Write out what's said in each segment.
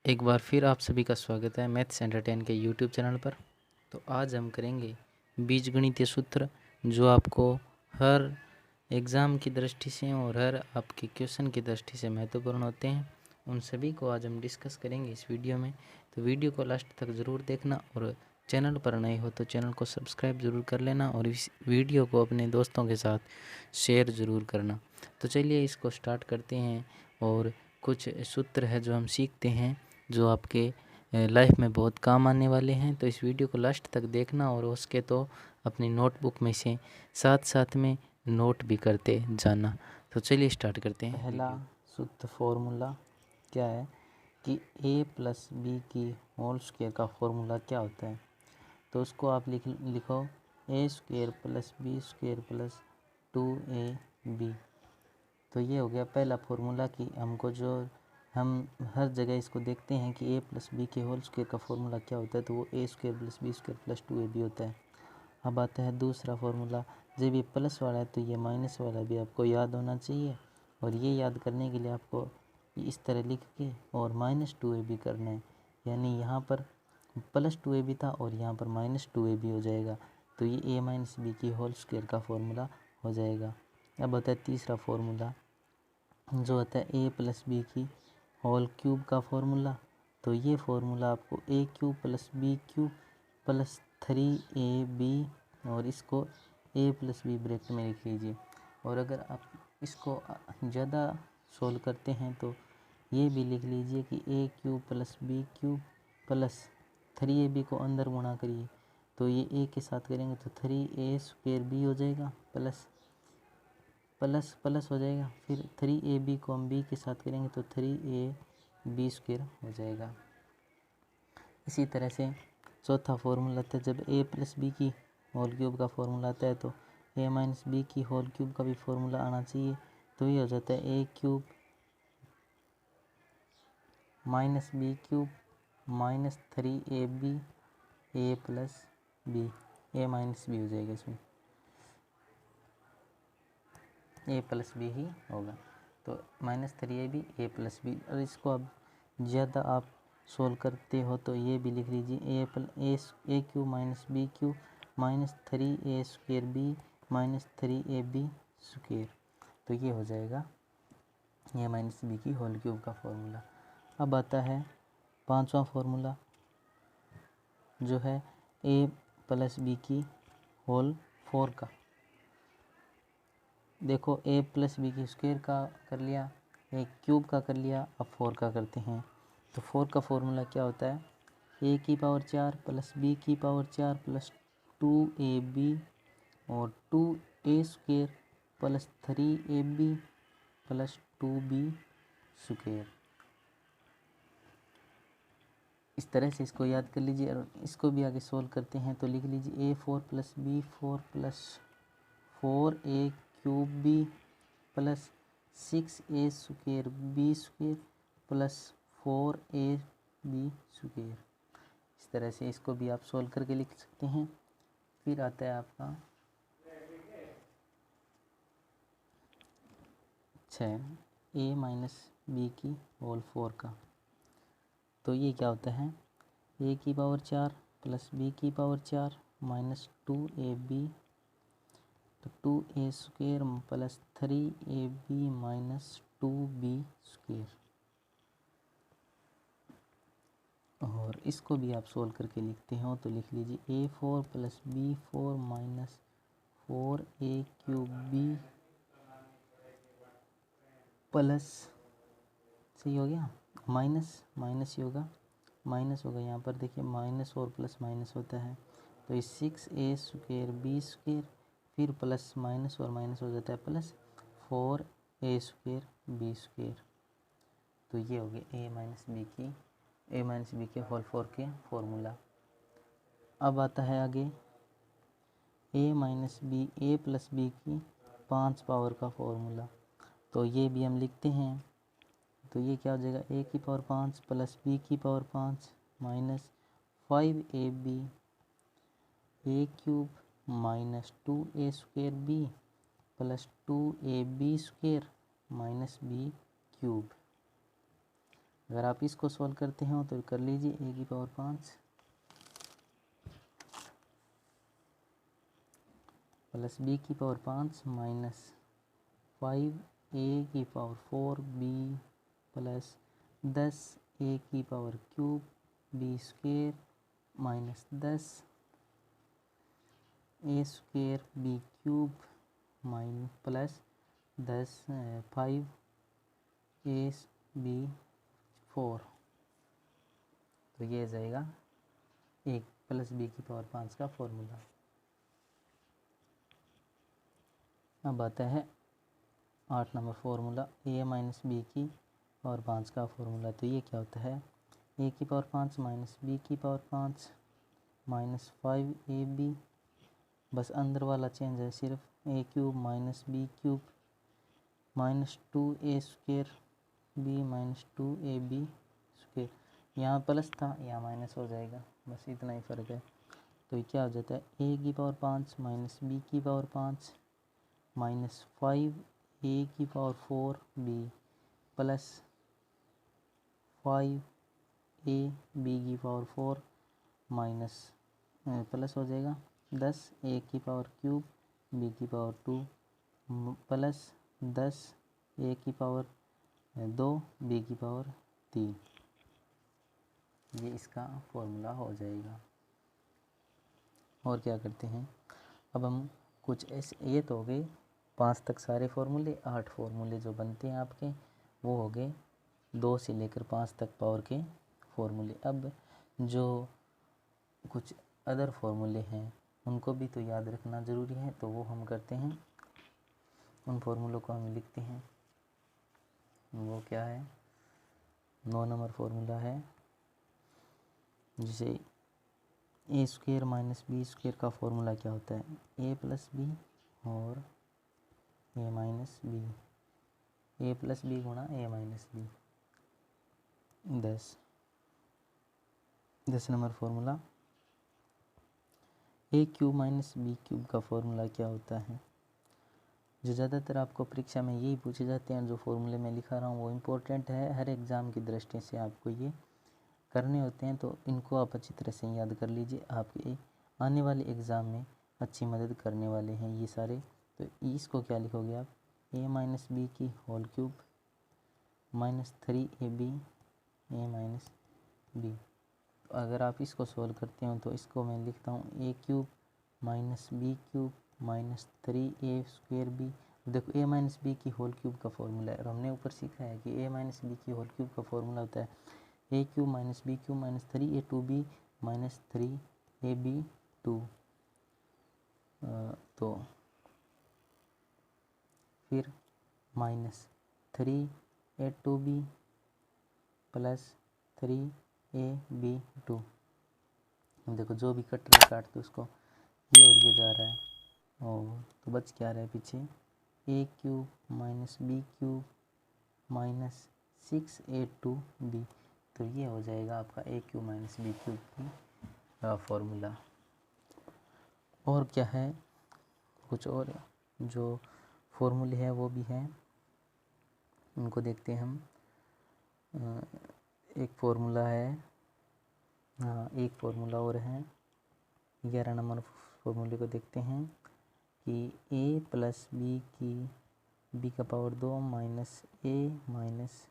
एक बार फिर आप सभी का स्वागत है मैथ्स एंटरटेन के यूट्यूब चैनल पर। तो आज हम करेंगे बीजगणितीय सूत्र जो आपको हर एग्ज़ाम की दृष्टि से और हर आपके क्वेश्चन की दृष्टि से महत्वपूर्ण होते हैं। उन सभी को आज हम डिस्कस करेंगे इस वीडियो में। तो वीडियो को लास्ट तक ज़रूर देखना और चैनल पर नए हो तो चैनल को सब्सक्राइब ज़रूर कर लेना और इस वीडियो को अपने दोस्तों के साथ शेयर ज़रूर करना। तो चलिए इसको स्टार्ट करते हैं और कुछ सूत्र है जो हम सीखते हैं जो आपके लाइफ में बहुत काम आने वाले हैं। तो इस वीडियो को लास्ट तक देखना और उसके तो अपनी नोटबुक में से साथ साथ में नोट भी करते जाना। तो चलिए स्टार्ट करते हैं। पहला सूत्र फॉर्मूला क्या है कि a प्लस बी की होल स्क्वायर का फॉर्मूला क्या होता है। तो उसको आप लिखो a square plus b square plus 2ab। तो ये हो गया पहला फॉर्मूला कि हमको जो हम हर जगह इसको देखते हैं कि a प्लस बी के होल स्क्वायर का फॉर्मूला क्या होता है, तो वो a square plus b square plus 2ab होता है। अब आता है दूसरा फॉर्मूला। जब ये प्लस वाला है तो ये माइनस वाला भी आपको याद होना चाहिए, और ये याद करने के लिए आपको इस तरह लिख के और -2ab करना है। यानी यहाँ पर प्लस 2ab था और यहाँ पर -2ab हो जाएगा, तो ये a माइनस बी की होल स्क्वायर का फॉर्मूला हो जाएगा। अब होता है तीसरा फॉर्मूला जो होता है a प्लस बी की होल क्यूब का फॉर्मूला। तो ये फॉर्मूला आपको a cube plus b cube plus 3ab, और इसको a प्लस बी ब्रैकेट में लिख लीजिए। और अगर आप इसको ज़्यादा सोल्व करते हैं तो ये भी लिख लीजिए कि a cube plus b cube plus 3ab को अंदर गुणा करिए, तो ये a के साथ करेंगे तो 3a स्क्वायर b हो जाएगा, प्लस प्लस प्लस हो जाएगा, फिर 3ab को हम b के साथ करेंगे तो 3ab स्क्वायर हो जाएगा। इसी तरह से चौथा फॉर्मूला आता है जब a प्लस बी की होल क्यूब का फॉर्मूला आता है तो a माइनस बी की होल क्यूब का भी फॉर्मूला आना चाहिए। तो ये हो जाता है a cube minus B cube minus 3ab a plus b, a minus b हो जाएगा, इसमें a प्लस बी ही होगा। तो -3ab a प्लस बी। और इसको अब ज़्यादा आप सोल्व करते हो तो ये भी लिख लीजिए a cube minus B cube minus 3a square b minus 3ab square. तो ये हो जाएगा a माइनस बी की होल क्यूब का फॉर्मूला। अब आता है पांचवा फॉर्मूला जो है a प्लस बी की होल 4 का। देखो a प्लस बी की स्क्वायर का कर लिया, a क्यूब का कर लिया, अब 4 का करते हैं। तो 4 का फॉर्मूला क्या होता है, a की पावर 4 प्लस b की पावर 4 प्लस 2ab और 2a square plus 3ab plus 2b square. इस तरह से इसको याद कर लीजिए और इसको भी आगे सोल्व करते हैं। तो लिख लीजिए a4 plus b4 plus 4a cube b plus 6a square b square plus 4ab square. इस तरह से इसको भी आप सोल्व करके लिख सकते हैं। फिर आता है आपका 6 a माइनस बी की होल 4 का। तो ये क्या होता है, a की पावर 4 प्लस b की पावर 4 माइनस 2ab, तो 2a square plus 3ab minus 2b square. और इसको भी आप सोल्व करके लिखते हो तो लिख लीजिए a4 plus b4 minus 4a cube b plus, सही हो गया, माइनस माइनस ही होगा, माइनस होगा यहाँ पर, देखिए माइनस और प्लस माइनस होता है, तो ये 6a स्क्वेयर बी स्क्वेयर फिर प्लस माइनस और माइनस हो जाता है plus 4a square b square. तो ये हो गया a माइनस बी के होल 4 के फॉर्मूला। अब आता है आगे a minus b a plus b की 5 पावर का फॉर्मूला। तो ये भी हम लिखते हैं। तो ये क्या हो जाएगा, a की पावर 5 प्लस b की power 5 minus 5ab a cube minus 2a square b plus 2ab square minus b cube. अगर आप इसको सॉल्व करते हो तो कर लीजिए a की पावर 5 प्लस b की पावर 5 माइनस 5 a की पावर 4 b प्लस 10 a की power cube b square minus 10 a square b cube minus plus 10 5 a b 4। तो ये जाएगा 1 प्लस b की पावर 5 का फॉर्मूला। अब आता है 8 number formula a minus B की पावर 5 का फॉर्मूला। तो ये क्या होता है a की पावर 5 माइनस b की पावर 5 माइनस 5ab, बस अंदर वाला चेंज है सिर्फ a cube minus b cube minus 2a square b minus 2ab square. यहाँ प्लस था यहाँ माइनस हो जाएगा, बस इतना ही फ़र्क है। तो ये क्या हो जाता है a की पावर 5 माइनस b की पावर 5 माइनस 5a की power 4b plus 5a b की पावर 4 माइनस प्लस हो जाएगा 10 a की पावर क्यूब b की पावर 2 प्लस 10 a की पावर 2 b की पावर 3। ये इसका फॉर्मूला हो जाएगा। और क्या करते हैं अब हम कुछ ऐसे, ये तो हो गए 5 तक सारे फॉर्मूले। 8 फॉर्मूले जो बनते हैं आपके वो हो गए 2 से लेकर 5 तक पावर के फॉर्मूले। अब जो कुछ अदर फॉर्मूले हैं उनको भी तो याद रखना ज़रूरी है, तो वो हम करते हैं। उन फॉर्मूलों को हम लिखते हैं। वो क्या है 9 नंबर फॉर्मूला है, जिसे ए स्क्वेयर माइनस बी स्क्वेयर का फॉर्मूला क्या होता है ए प्लस बी और ए माइनस बी, ए प्लस बी गुणा ए माइनस बी। 10 नंबर फॉर्मूला ए क्यूब माइनस बी क्यूब का फॉर्मूला क्या होता है। जो ज़्यादातर आपको परीक्षा में यही पूछे जाते हैं, जो फॉर्मूले मैं लिखा रहा हूँ वो इम्पोर्टेंट है, हर एग्ज़ाम की दृष्टि से आपको ये करने होते हैं। तो इनको आप अच्छी तरह से याद कर लीजिए, आपके आने वाले एग्ज़ाम में अच्छी मदद करने वाले हैं ये सारे। तो इसको क्या लिखोगे आप ए माइनस बी की होल क्यूब माइनस 3ab ए माइनस बी। अगर आप इसको सॉल्व करते हो तो इसको मैं लिखता हूँ A cube minus B cube minus 3a square B. देखो ए माइनस बी की होल क्यूब का फॉर्मूला है और हमने ऊपर सीखा है कि ए माइनस बी की होल क्यूब का फॉर्मूला होता है A cube minus B cube minus 3a2b minus 3ab2। तो फिर माइनस 3a2b प्लस 3ab2। देखो जो भी कट रहा है काट दो उसको, ये और ये जा रहा है और तो बच क्या रहा है पीछे A cube minus B cube minus 6a2b। तो ये हो जाएगा आपका A cube minus B cube की फॉर्मूला। और क्या है कुछ और जो फॉर्मूले हैं वो भी हैं, उनको देखते हैं हम। एक फॉर्मूला है, हाँ एक फॉर्मूला और है 11 नंबर फॉर्मूले को देखते हैं कि a प्लस बी की b का power 2 minus a minus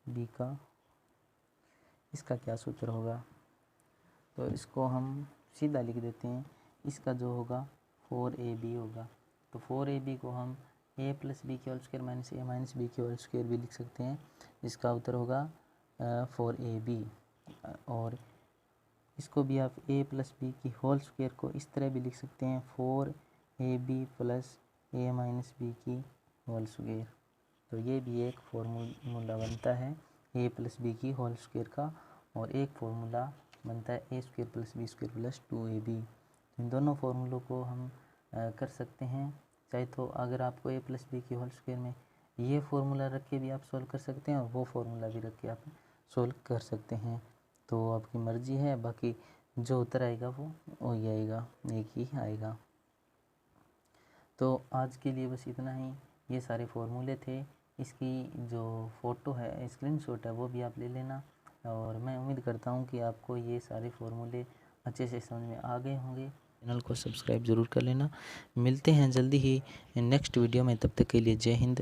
b का, इसका क्या सूत्र होगा। तो इसको हम सीधा लिख देते हैं, इसका जो होगा 4ab होगा। तो 4ab को हम a प्लस बी की whole square minus a minus B की होल स्क्वायर भी लिख सकते हैं, इसका उत्तर होगा 4ab। और इसको भी आप a प्लस बी की होल स्क्वायर को इस तरह भी लिख सकते हैं 4ab plus a minus B की होल स्क्वायर। तो ये भी एक फॉर्मूला बनता है a प्लस बी की होल स्क्वायर का, और एक फॉर्मूला बनता है a square plus b square plus 2ab। इन दोनों फार्मूलों को हम कर सकते हैं, चाहे तो अगर आपको a प्लस बी की होल स्क्वायर में ये फार्मूला रख के भी आप सॉल्व कर सकते हैं और वो फार्मूला भी रख के आप सॉल्व कर सकते हैं। तो आपकी मर्ज़ी है, बाकी जो उत्तर आएगा वो वही आएगा, एक ही आएगा। तो आज के लिए बस इतना ही। ये सारे फार्मूले थे, इसकी जो फ़ोटो है, स्क्रीनशॉट है, वो भी आप ले लेना। और मैं उम्मीद करता हूँ कि आपको ये सारे फॉर्मूले अच्छे से समझ में आ गए होंगे। चैनल को सब्सक्राइब ज़रूर कर लेना। मिलते हैं जल्दी ही नेक्स्ट वीडियो में, तब तक के लिए जय हिंद।